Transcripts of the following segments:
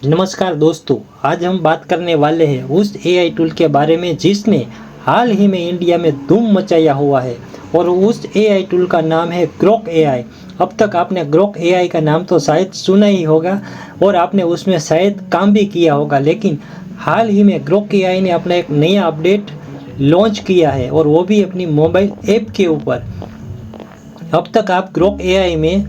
नमस्कार दोस्तों, आज हम बात करने वाले हैं उस एआई टूल के बारे में जिसने हाल ही में इंडिया में धूम मचाया हुआ है और उस एआई टूल का नाम है ग्रोक एआई। अब तक आपने ग्रोक एआई का नाम तो शायद सुना ही होगा और आपने उसमें शायद काम भी किया होगा, लेकिन हाल ही में ग्रोक एआई ने अपना एक नया अपडेट लॉन्च किया है और वो भी अपनी मोबाइल ऐप के ऊपर। अब तक आप ग्रोक एआई में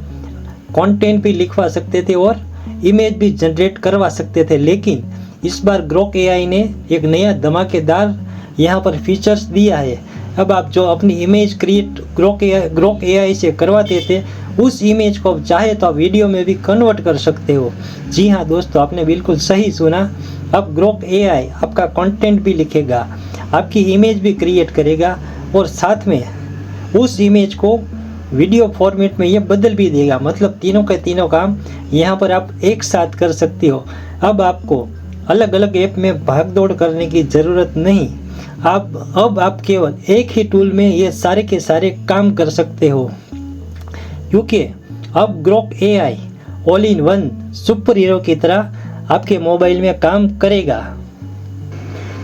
कंटेंट भी लिखवा सकते थे और इमेज भी जनरेट करवा सकते थे, लेकिन इस बार ग्रोक एआई ने एक नया धमाकेदार यहाँ पर फीचर्स दिया है। अब आप जो अपनी इमेज क्रिएट ग्रोक एआई से करवाते थे, उस इमेज को चाहे तो आप वीडियो में भी कन्वर्ट कर सकते हो। जी हाँ दोस्तों, आपने बिल्कुल सही सुना। अब ग्रोक एआई आपका कंटेंट भी लिखेगा, आपकी इमेज भी क्रिएट करेगा और साथ में उस इमेज को वीडियो फॉर्मेट में ये बदल भी देगा। मतलब तीनों के तीनों काम यहाँ पर आप एक साथ कर सकते हो। अब आपको अलग अलग ऐप में भागदौड़ करने की ज़रूरत नहीं। अब आप केवल एक ही टूल में ये सारे के सारे काम कर सकते हो, क्योंकि अब Grok AI all in one super hero की तरह आपके मोबाइल में काम करेगा।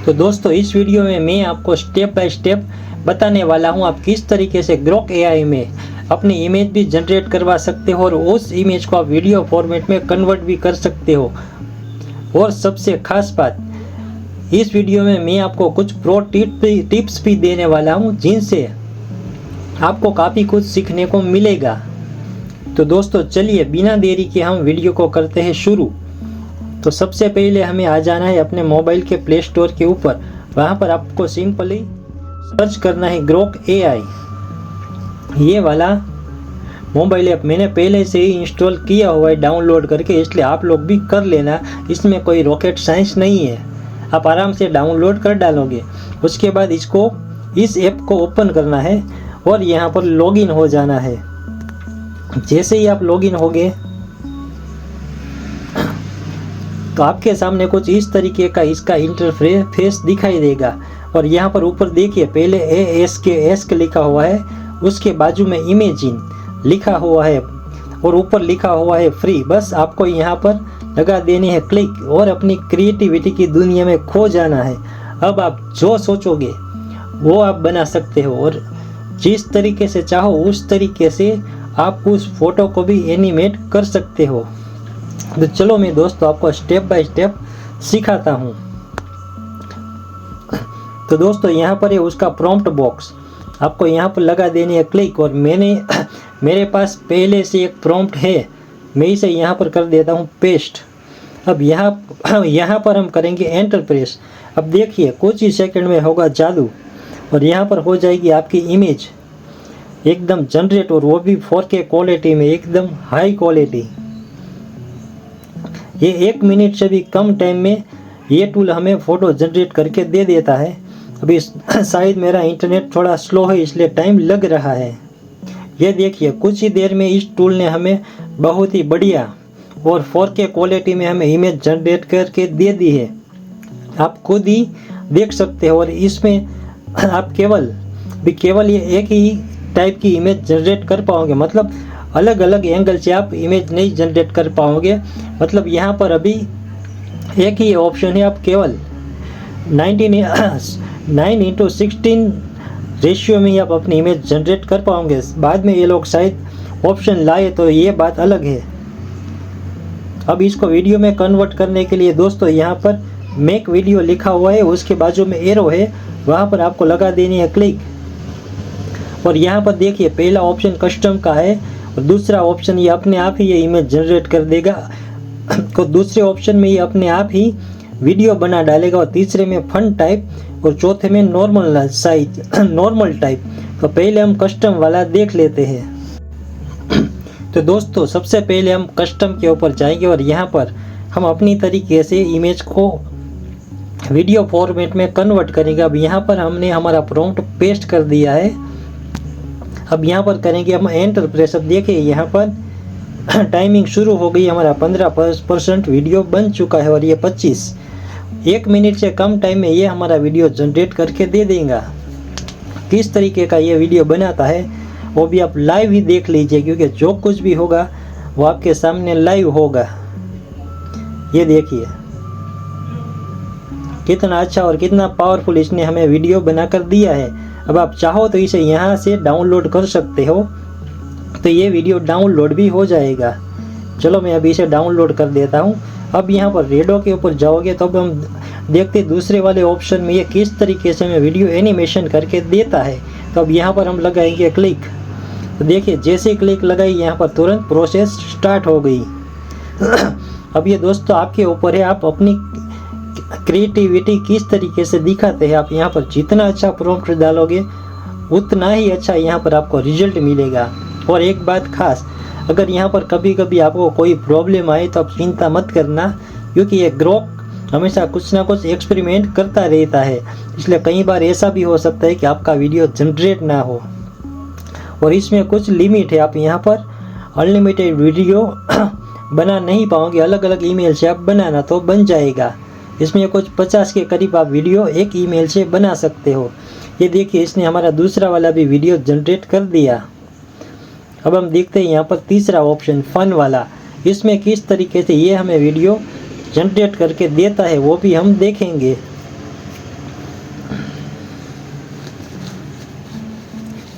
तो दोस्तों, इस वीडियो में मैं आपको स्टेप बाय स्टेप बताने वाला हूँ आप किस तरीके से ग्रोक एआई में अपनी इमेज भी जनरेट करवा सकते हो और उस इमेज को आप वीडियो फॉर्मेट में कन्वर्ट भी कर सकते हो। और सबसे खास बात, इस वीडियो में मैं आपको कुछ प्रो टिप्स भी देने वाला हूँ जिनसे आपको काफ़ी कुछ सीखने को मिलेगा। तो दोस्तों चलिए बिना देरी के हम वीडियो को करते हैं शुरू। तो सबसे पहले हमें आ जाना है अपने मोबाइल के प्ले स्टोर के ऊपर। वहाँ पर आपको सिंपली सर्च करना है ग्रोक एआई। ये वाला मोबाइल ऐप मैंने पहले से ही इंस्टॉल किया हुआ है डाउनलोड करके, इसलिए आप लोग भी कर लेना। इसमें कोई रॉकेट साइंस नहीं है, आप आराम से डाउनलोड कर डालोगे। उसके बाद इस ऐप को ओपन करना है और यहाँ पर लॉगिन हो जाना है। जैसे ही आप लॉगिन होगे तो आपके सामने कुछ इस तरीके का इसका इंटरफेस दिखाई देगा। और यहाँ पर ऊपर देखिए, पहले एस्क लिखा हुआ है, उसके बाजू में इमेजिन लिखा हुआ है और ऊपर लिखा हुआ है फ्री। बस आपको यहाँ पर लगा देनी है क्लिक और अपनी क्रिएटिविटी की दुनिया में खो जाना है। अब आप जो सोचोगे वो आप बना सकते हो और जिस तरीके से चाहो उस तरीके से आप उस फोटो को भी एनिमेट कर सकते हो। तो चलो मैं दोस्तों आपको स्टेप बाय स्टेप सिखाता हूँ। तो दोस्तों यहाँ पर है उसका प्रॉम्प्ट बॉक्स, आपको यहाँ पर लगा देनी है क्लिक। और मेरे पास पहले से एक प्रॉम्प्ट है, मैं इसे यहाँ पर कर देता हूँ पेस्ट। अब यहाँ पर हम करेंगे एंटर प्रेस। अब देखिए कुछ ही सेकंड में होगा जादू और यहाँ पर हो जाएगी आपकी इमेज एकदम जनरेट, और वो भी 4K क्वालिटी में, एकदम हाई क्वालिटी। ये 1 मिनट से भी कम टाइम में ये टूल हमें फ़ोटो जनरेट करके दे देता है। अभी शायद मेरा इंटरनेट थोड़ा स्लो है इसलिए टाइम लग रहा है। ये देखिए कुछ ही देर में इस टूल ने हमें बहुत ही बढ़िया और 4K क्वालिटी में हमें इमेज जनरेट करके दे दी है। आप खुद ही देख सकते हो। और इसमें आप केवल ये एक ही टाइप की इमेज जनरेट कर पाओगे, मतलब अलग अलग एंगल से आप इमेज नहीं जनरेट कर पाओगे। मतलब यहाँ पर अभी एक ही ऑप्शन है, आप केवल 9:16 रेशियो में ही आप अपनी इमेज जनरेट कर पाओगे। बाद में ये लोग शायद ऑप्शन लाए तो ये बात अलग है। अब इसको वीडियो में कन्वर्ट करने के लिए दोस्तों यहाँ पर मेक वीडियो लिखा हुआ है, उसके बाजू में एरो है, वहाँ पर आपको लगा देनी है क्लिक। और यहाँ पर देखिए पहला ऑप्शन कस्टम का है और दूसरा ऑप्शन ये अपने आप ही ये इमेज जनरेट कर देगा। तो दूसरे ऑप्शन में ये अपने आप ही वीडियो बना डालेगा और तीसरे में फन टाइप और चौथे में नॉर्मल टाइप। तो पहले हम कस्टम वाला देख लेते हैं। तो दोस्तों सबसे पहले हम कस्टम के ऊपर जाएंगे और यहाँ पर हम अपनी तरीके से इमेज को वीडियो फॉर्मेट में कन्वर्ट करेंगे। अब यहाँ पर हमने हमारा प्रॉम्प्ट पेस्ट कर दिया है। अब यहाँ पर करेंगे हम एंटर प्रेस। अब देखिए यहाँ पर टाइमिंग शुरू हो गई, हमारा 15% वीडियो बन चुका है और ये 1 मिनट से कम टाइम में ये हमारा वीडियो जनरेट करके दे देगा। किस तरीके का ये वीडियो बनाता है वो भी आप लाइव ही देख लीजिए, क्योंकि जो कुछ भी होगा वो आपके सामने लाइव होगा। ये देखिए कितना अच्छा और कितना पावरफुल इसने हमें वीडियो बनाकर दिया है। अब आप चाहो तो इसे यहाँ से डाउनलोड कर सकते हो, तो ये वीडियो डाउनलोड भी हो जाएगा। चलो मैं अभी इसे डाउनलोड कर देता हूँ। अब यहाँ पर रेडो के ऊपर जाओगे तो अब हम देखते दूसरे वाले ऑप्शन में ये किस तरीके से हमें वीडियो एनिमेशन करके देता है। तो अब यहाँ पर हम लगाएंगे क्लिक, तो देखिए जैसे क्लिक लगाई यहाँ पर तुरंत प्रोसेस स्टार्ट हो गई। अब ये दोस्तों आपके ऊपर है, आप अपनी क्रिएटिविटी किस तरीके से दिखाते हैं। आप यहाँ पर जितना अच्छा प्रॉम्प्ट डालोगे उतना ही अच्छा यहाँ पर आपको रिजल्ट मिलेगा। और एक बात खास, अगर यहाँ पर कभी कभी आपको कोई प्रॉब्लम आए तो आप चिंता मत करना, क्योंकि ये ग्रोक हमेशा कुछ ना कुछ एक्सपेरिमेंट करता रहता है, इसलिए कई बार ऐसा भी हो सकता है कि आपका वीडियो जनरेट ना हो। और इसमें कुछ लिमिट है, आप यहाँ पर अनलिमिटेड वीडियो बना नहीं पाओगे, अलग अलग ईमेल से आप बनाना तो बन जाएगा। इसमें कुछ 50 के करीब आप वीडियो एक ईमेल से बना सकते हो। ये देखिए इसने हमारा दूसरा वाला भी वीडियो जनरेट कर दिया। अब हम देखते हैं यहाँ पर तीसरा ऑप्शन फन वाला, इसमें किस तरीके से ये हमें वीडियो जनरेट करके देता है वो भी हम देखेंगे।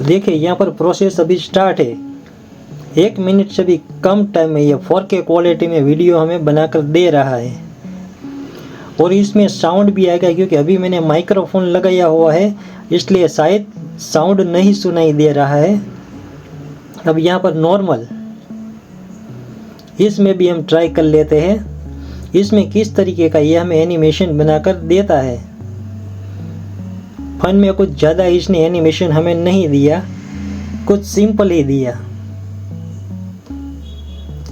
देखिए यहाँ पर प्रोसेस अभी स्टार्ट है। 1 मिनट से भी कम टाइम में ये 4K क्वालिटी में वीडियो हमें बनाकर दे रहा है। और इसमें साउंड भी आएगा, क्योंकि अभी मैंने माइक्रोफोन लगाया हुआ है इसलिए शायद साउंड नहीं सुनाई दे रहा है। अब यहाँ पर नॉर्मल, इसमें भी हम ट्राई कर लेते हैं इसमें किस तरीके का ये हमें एनिमेशन बनाकर देता है। फन में कुछ ज़्यादा इसने एनिमेशन हमें नहीं दिया, कुछ सिंपल ही दिया।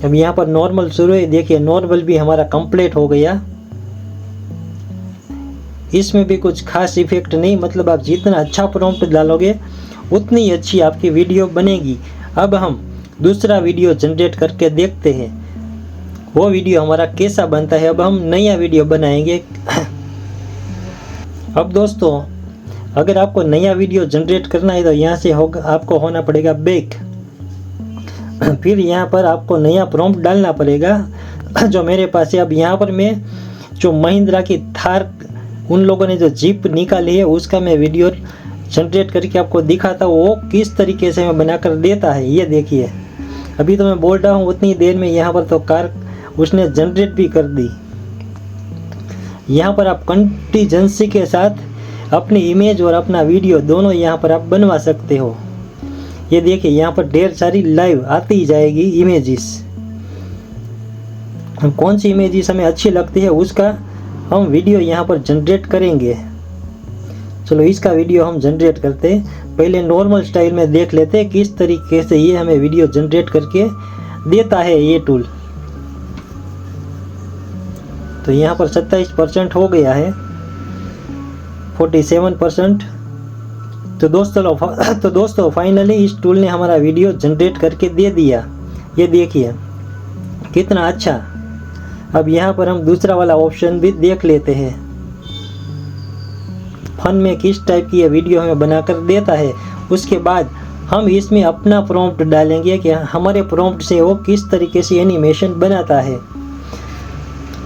अब यहाँ पर नॉर्मल शुरू है, देखिए नॉर्मल भी हमारा कंप्लीट हो गया। इसमें भी कुछ खास इफेक्ट नहीं, मतलब आप जितना अच्छा प्रॉम्प्ट डालोगे उतनी अच्छी आपकी वीडियो बनेगी। अब हम दूसरा वीडियो जनरेट करके देखते हैं वो वीडियो हमारा कैसा बनता है। अब हम नया वीडियो बनाएंगे। अब दोस्तों अगर आपको नया वीडियो जनरेट करना है तो यहाँ से होगा, आपको होना पड़ेगा बैक। फिर यहाँ पर आपको नया प्रॉम्प्ट डालना पड़ेगा जो मेरे पास है। अब यहाँ पर मैं जो महिंद्रा की थार उन लोगों ने जो जीप निकाली है उसका मैं वीडियो जनरेट करके आपको दिखाता हूँ वो किस तरीके से मैं बनाकर देता है। ये देखिए अभी तो मैं बोल रहा हूँ उतनी देर में यहाँ पर तो कार उसने जनरेट भी कर दी। यहाँ पर आप कंटीजेंसी के साथ अपनी इमेज और अपना वीडियो दोनों यहाँ पर आप बनवा सकते हो। ये देखिए यहाँ पर ढेर सारी लाइव आती जाएगी इमेजेस। कौन सी इमेजेस हमें अच्छी लगती है उसका हम वीडियो यहाँ पर जनरेट करेंगे। चलो इसका वीडियो हम जनरेट करते हैं। पहले नॉर्मल स्टाइल में देख लेते हैं किस तरीके से ये हमें वीडियो जनरेट करके देता है ये टूल। तो यहाँ पर 27% हो गया है, 47%। तो दोस्तों फाइनली इस टूल ने हमारा वीडियो जनरेट करके दे दिया। ये देखिए कितना अच्छा। अब यहाँ पर हम दूसरा वाला ऑप्शन भी देख लेते हैं, फन में किस टाइप की ये वीडियो हमें बनाकर देता है। उसके बाद हम इसमें अपना प्रॉम्प्ट डालेंगे कि हमारे प्रॉम्प्ट से वो किस तरीके से एनिमेशन बनाता है।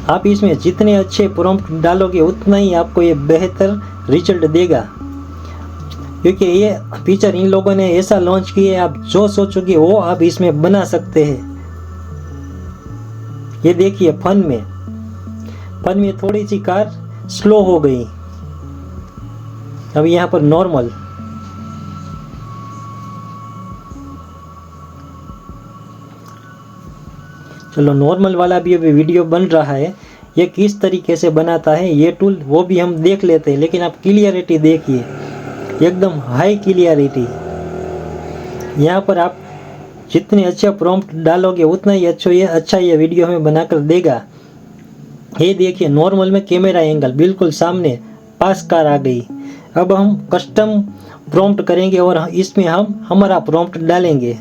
आप इसमें जितने अच्छे प्रॉम्प्ट डालोगे उतना ही आपको ये बेहतर रिजल्ट देगा, क्योंकि ये फीचर इन लोगों ने ऐसा लॉन्च किया है आप जो सोचोगे वो आप इसमें बना सकते हैं। ये देखिए फन में थोड़ी सी कार स्लो हो गई। अब यहाँ पर नॉर्मल, चलो नॉर्मल वाला भी अभी वीडियो बन रहा है। ये किस तरीके से बनाता है ये टूल वो भी हम देख लेते हैं। लेकिन आप क्लियरिटी देखिए एकदम हाई क्लियरिटी। यहाँ पर आप जितने अच्छे प्रॉम्प्ट डालोगे उतना ही अच्छा ये वीडियो हमें बनाकर देगा। ये देखिए नॉर्मल में कैमरा एंगल बिल्कुल सामने पास कार आ गई। अब हम कस्टम प्रॉम्प्ट करेंगे और इसमें हम हमारा प्रॉम्प्ट डालेंगे।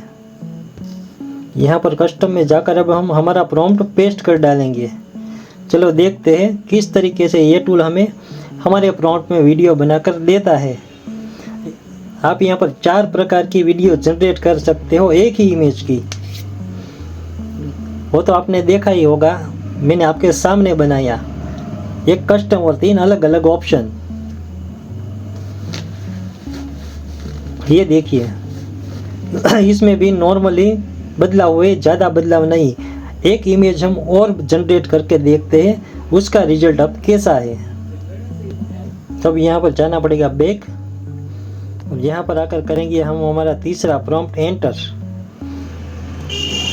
यहाँ पर कस्टम में जाकर अब हम हमारा प्रॉम्प्ट पेस्ट कर डालेंगे। चलो देखते हैं किस तरीके से ये टूल हमें हमारे प्रॉम्प्ट में वीडियो बनाकर देता है। आप यहाँ पर 4 प्रकार की वीडियो जनरेट कर सकते हो एक ही इमेज की। वो तो आपने देखा ही होगा, मैंने आपके सामने बनाया, एक कस्टम और 3 अलग अलग ऑप्शन। ये देखिए इसमें भी नॉर्मली बदलाव हुए, ज़्यादा बदलाव नहीं। एक इमेज हम और जनरेट करके देखते हैं उसका रिजल्ट अब कैसा है। तब यहाँ पर जाना पड़ेगा बैक, और यहाँ पर आकर करेंगे हम हमारा तीसरा प्रॉम्प्ट एंटर।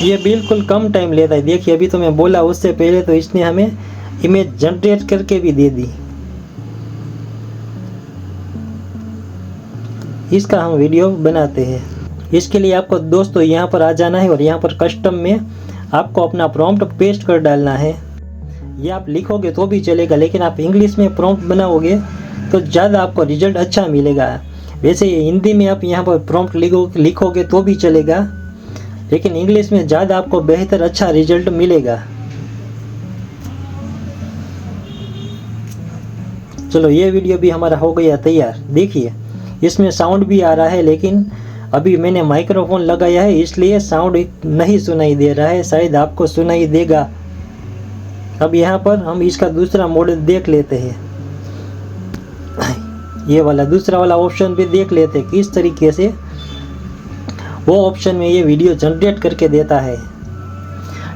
ये बिल्कुल कम टाइम लेता है। देखिए अभी तो मैं बोला उससे पहले तो इसने हमें इमेज जनरेट करके भी दे दी। इसका हम वीडियो बनाते हैं। इसके लिए आपको दोस्तों यहाँ पर आ जाना है और यहाँ पर कस्टम में आपको अपना प्रॉम्प्ट पेस्ट कर डालना है। ये आप लिखोगे तो भी चलेगा, लेकिन आप इंग्लिश में प्रॉम्प्ट बनाओगे तो ज़्यादा आपको रिजल्ट अच्छा मिलेगा। वैसे हिंदी में आप यहाँ पर प्रॉम्प्ट लिखोगे तो भी चलेगा, लेकिन इंग्लिश में ज़्यादा आपको बेहतर अच्छा रिजल्ट मिलेगा। चलो ये वीडियो भी हमारा हो गया तैयार। देखिए इसमें साउंड भी आ रहा है, लेकिन अभी मैंने माइक्रोफोन लगाया है इसलिए साउंड नहीं सुनाई दे रहा है, शायद आपको सुनाई देगा। अब यहाँ पर हम इसका दूसरा मॉडल देख लेते हैं। ये वाला दूसरा वाला ऑप्शन भी देख लेते हैं किस तरीके से वो ऑप्शन में ये वीडियो जनरेट करके देता है।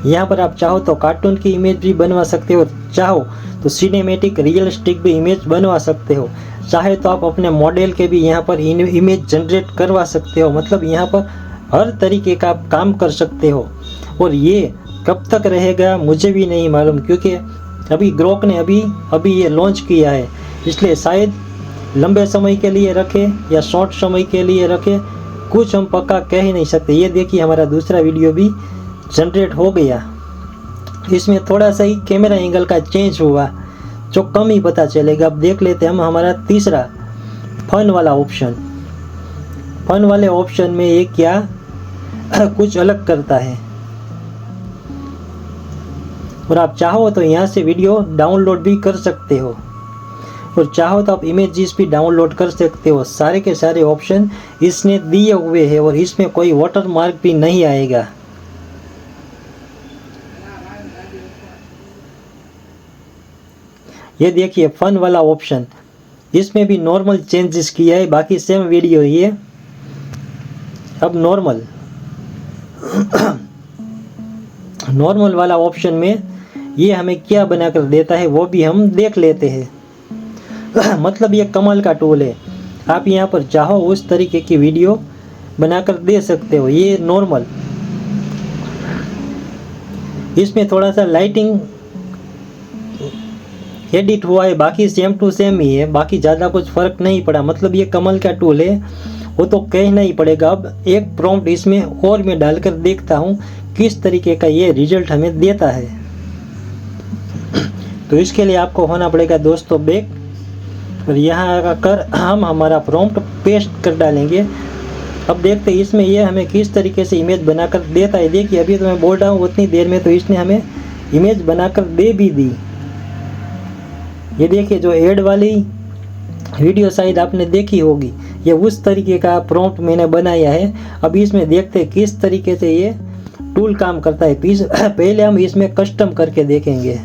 यहाँ पर आप चाहो तो कार्टून की इमेज भी बनवा सकते हो, चाहो तो सिनेमैटिक रियलिस्टिक भी इमेज बनवा सकते हो, चाहे तो आप अपने मॉडल के भी यहाँ पर इमेज जनरेट करवा सकते हो। मतलब यहाँ पर हर तरीके का आप काम कर सकते हो। और ये कब तक रहेगा मुझे भी नहीं मालूम, क्योंकि अभी ग्रोक ने अभी ये लॉन्च किया है, इसलिए शायद लंबे समय के लिए रखे या शॉर्ट समय के लिए रखे, कुछ हम पक्का कह ही नहीं सकते। ये देखिए हमारा दूसरा वीडियो भी जनरेट हो गया। इसमें थोड़ा सा ही कैमरा एंगल का चेंज हुआ जो कम ही पता चलेगा। अब देख लेते हैं हम हमारा तीसरा फन वाला ऑप्शन। फन वाले ऑप्शन में ये क्या कुछ अलग करता है, और आप चाहो तो यहाँ से वीडियो डाउनलोड भी कर सकते हो, और चाहो तो आप इमेजेस भी डाउनलोड कर सकते हो। सारे के सारे ऑप्शन इसने दिए हुए हैं और इसमें कोई वाटर मार्क भी नहीं आएगा। ये देखिए फन वाला ऑप्शन, इसमें भी नॉर्मल चेंजेस किया है, बाकी सेम वीडियो ही है। अब नॉर्मल वाला ऑप्शन में ये हमें क्या बनाकर देता है वो भी हम देख लेते हैं। मतलब ये कमाल का टूल है, आप यहाँ पर चाहो उस तरीके की वीडियो बनाकर दे सकते हो। ये नॉर्मल, इसमें थोड़ा सा लाइटिंग एडिट हुआ है, बाकी सेम टू सेम ही है, बाकी ज़्यादा कुछ फ़र्क नहीं पड़ा। मतलब ये कमाल का टूल है, वो तो कहना ही पड़ेगा। अब एक प्रॉम्प्ट इसमें और मैं डालकर देखता हूँ किस तरीके का ये रिजल्ट हमें देता है। तो इसके लिए आपको होना पड़ेगा दोस्तों बैक, और यहाँ आकर हम हमारा प्रॉम्प्ट पेस्ट कर डालेंगे। अब देखते हैं इसमें ये हमें किस तरीके से इमेज बनाकर देता है। देखिए अभी तो मैं बोल रहा हूँ उतनी देर में तो इसने हमें इमेज बनाकर दे भी दी। ये देखिए जो ऐड वाली वीडियो शायद आपने देखी होगी, ये उस तरीके का प्रॉम्प्ट मैंने बनाया है। अभी इसमें देखते हैं किस तरीके से ये टूल काम करता है। पहले हम इसमें कस्टम करके देखेंगे।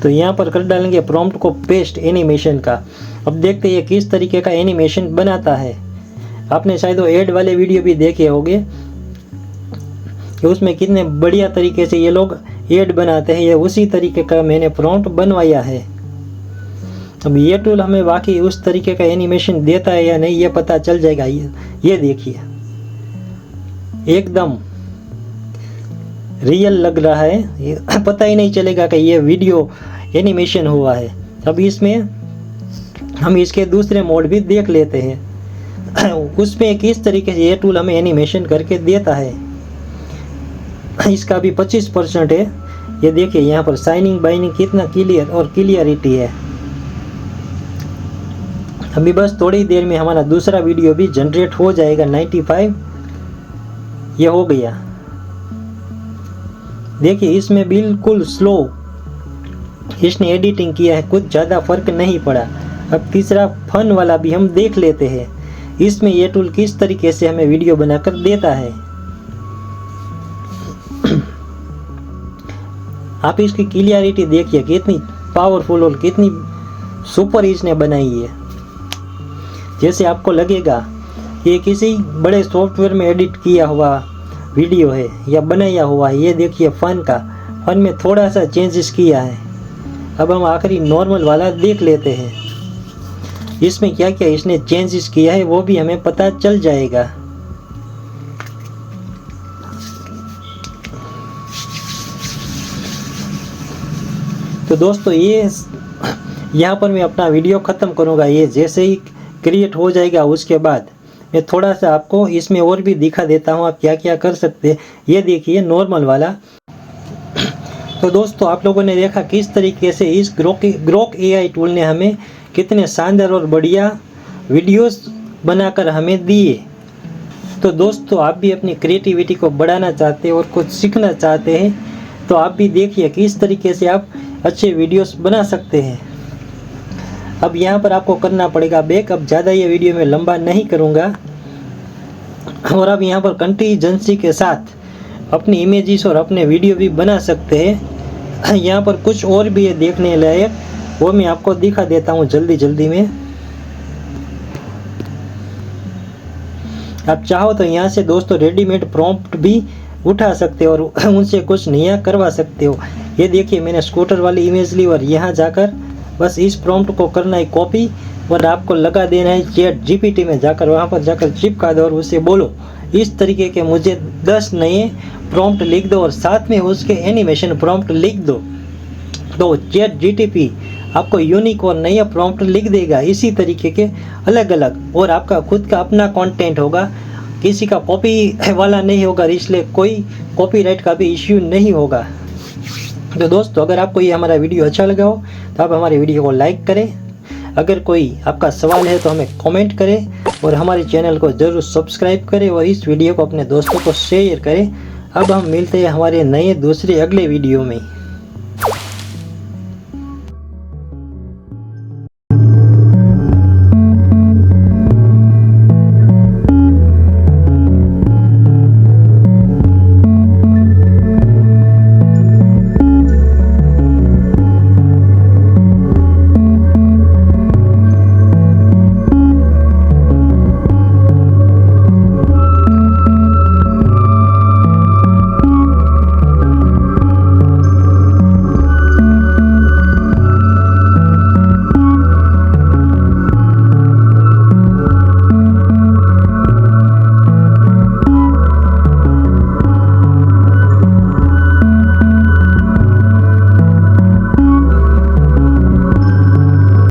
तो यहाँ पर कर डालेंगे प्रॉम्प्ट को पेस्ट एनिमेशन का। अब देखते हैं ये किस तरीके का एनिमेशन बनाता है। आपने शायद वो ऐड वाले वीडियो भी देखे होंगे कि उसमें कितने बढ़िया तरीके से ये लोग ऐड बनाते हैं। ये उसी तरीके का मैंने प्रॉम्प्ट बनवाया है। अब ये टूल हमें बाकी उस तरीके का एनिमेशन देता है या नहीं ये पता चल जाएगा। ये देखिए एकदम रियल लग रहा है, पता ही नहीं चलेगा कि ये वीडियो एनिमेशन हुआ है। अब इसमें हम इसके दूसरे मोड भी देख लेते हैं, उसमें किस तरीके से ये टूल हमें एनिमेशन करके देता है। इसका भी 25% है। ये देखिए यहाँ पर शाइनिंग बाइनिंग कितना क्लियर और क्लियरिटी है। अभी बस थोड़ी देर में हमारा दूसरा वीडियो भी जनरेट हो जाएगा। 95 ये हो गया। देखिए इसमें बिल्कुल स्लो इसने एडिटिंग किया है, कुछ ज़्यादा फर्क नहीं पड़ा। अब तीसरा फन वाला भी हम देख लेते हैं, इसमें ये टूल किस तरीके से हमें वीडियो बनाकर देता है। आप इसकी क्लियरिटी देखिए कितनी पावरफुल और कितनी सुपर इसने बनाई है। जैसे आपको लगेगा ये किसी बड़े सॉफ्टवेयर में एडिट किया हुआ वीडियो है या बनाया हुआ है। ये देखिए फन में थोड़ा सा चेंजेस किया है। अब हम आखिरी नॉर्मल वाला देख लेते हैं, इसमें क्या क्या इसने चेंजेस किया है वो भी हमें पता चल जाएगा। तो दोस्तों ये यहाँ पर मैं अपना वीडियो ख़त्म करूँगा। ये जैसे ही क्रिएट हो जाएगा उसके बाद मैं थोड़ा सा आपको इसमें और भी दिखा देता हूँ आप क्या क्या कर सकते हैं। ये देखिए नॉर्मल वाला। तो दोस्तों आप लोगों ने देखा किस तरीके से इस ग्रोक AI टूल ने हमें कितने शानदार और बढ़िया वीडियोस बनाकर हमें दिए। तो दोस्तों आप भी अपनी क्रिएटिविटी को बढ़ाना चाहते हैं और कुछ सीखना चाहते हैं तो आप भी देखिए किस तरीके से आप अच्छे वीडियोस बना सकते हैं। अब यहाँ पर आपको करना पड़ेगा बैक। अब ज़्यादा ये वीडियो मैं लंबा नहीं करूँगा। और अब यहाँ पर कंटीजेंसी के साथ अपनी इमेजेस और अपने वीडियो भी बना सकते हैं। यहाँ पर कुछ और भी है देखने लायक, वो मैं आपको दिखा देता हूँ जल्दी में। आप चाहो तो यहाँ से दोस्तों रेडीमेड प्रॉम्प्ट भी उठा सकते हो और उनसे कुछ नया करवा सकते हो। ये देखिए मैंने स्कूटर वाली इमेज ली और यहाँ जाकर बस इस प्रॉम्प्ट को करना है कॉपी और आपको लगा देना है चैट GPT में जाकर, वहाँ पर जाकर चिपका दो और उसे बोलो इस तरीके के मुझे 10 नए प्रॉम्प्ट लिख दो और साथ में उसके एनिमेशन प्रॉम्प्ट लिख दो। तो चैट GPT आपको यूनिक और नया प्रॉम्प्ट लिख देगा इसी तरीके के अलग अलग, और आपका खुद का अपना कंटेंट होगा, किसी का कॉपी वाला नहीं होगा, इसलिए कोई कॉपीराइट का भी इश्यू नहीं होगा। तो दोस्तों अगर आपको ये हमारा वीडियो अच्छा लगा हो तो आप हमारे वीडियो को लाइक करें। अगर कोई आपका सवाल है तो हमें कमेंट करें और हमारे चैनल को ज़रूर सब्सक्राइब करें और इस वीडियो को अपने दोस्तों को शेयर करें। अब हम मिलते हैं हमारे नए दूसरे अगले वीडियो में।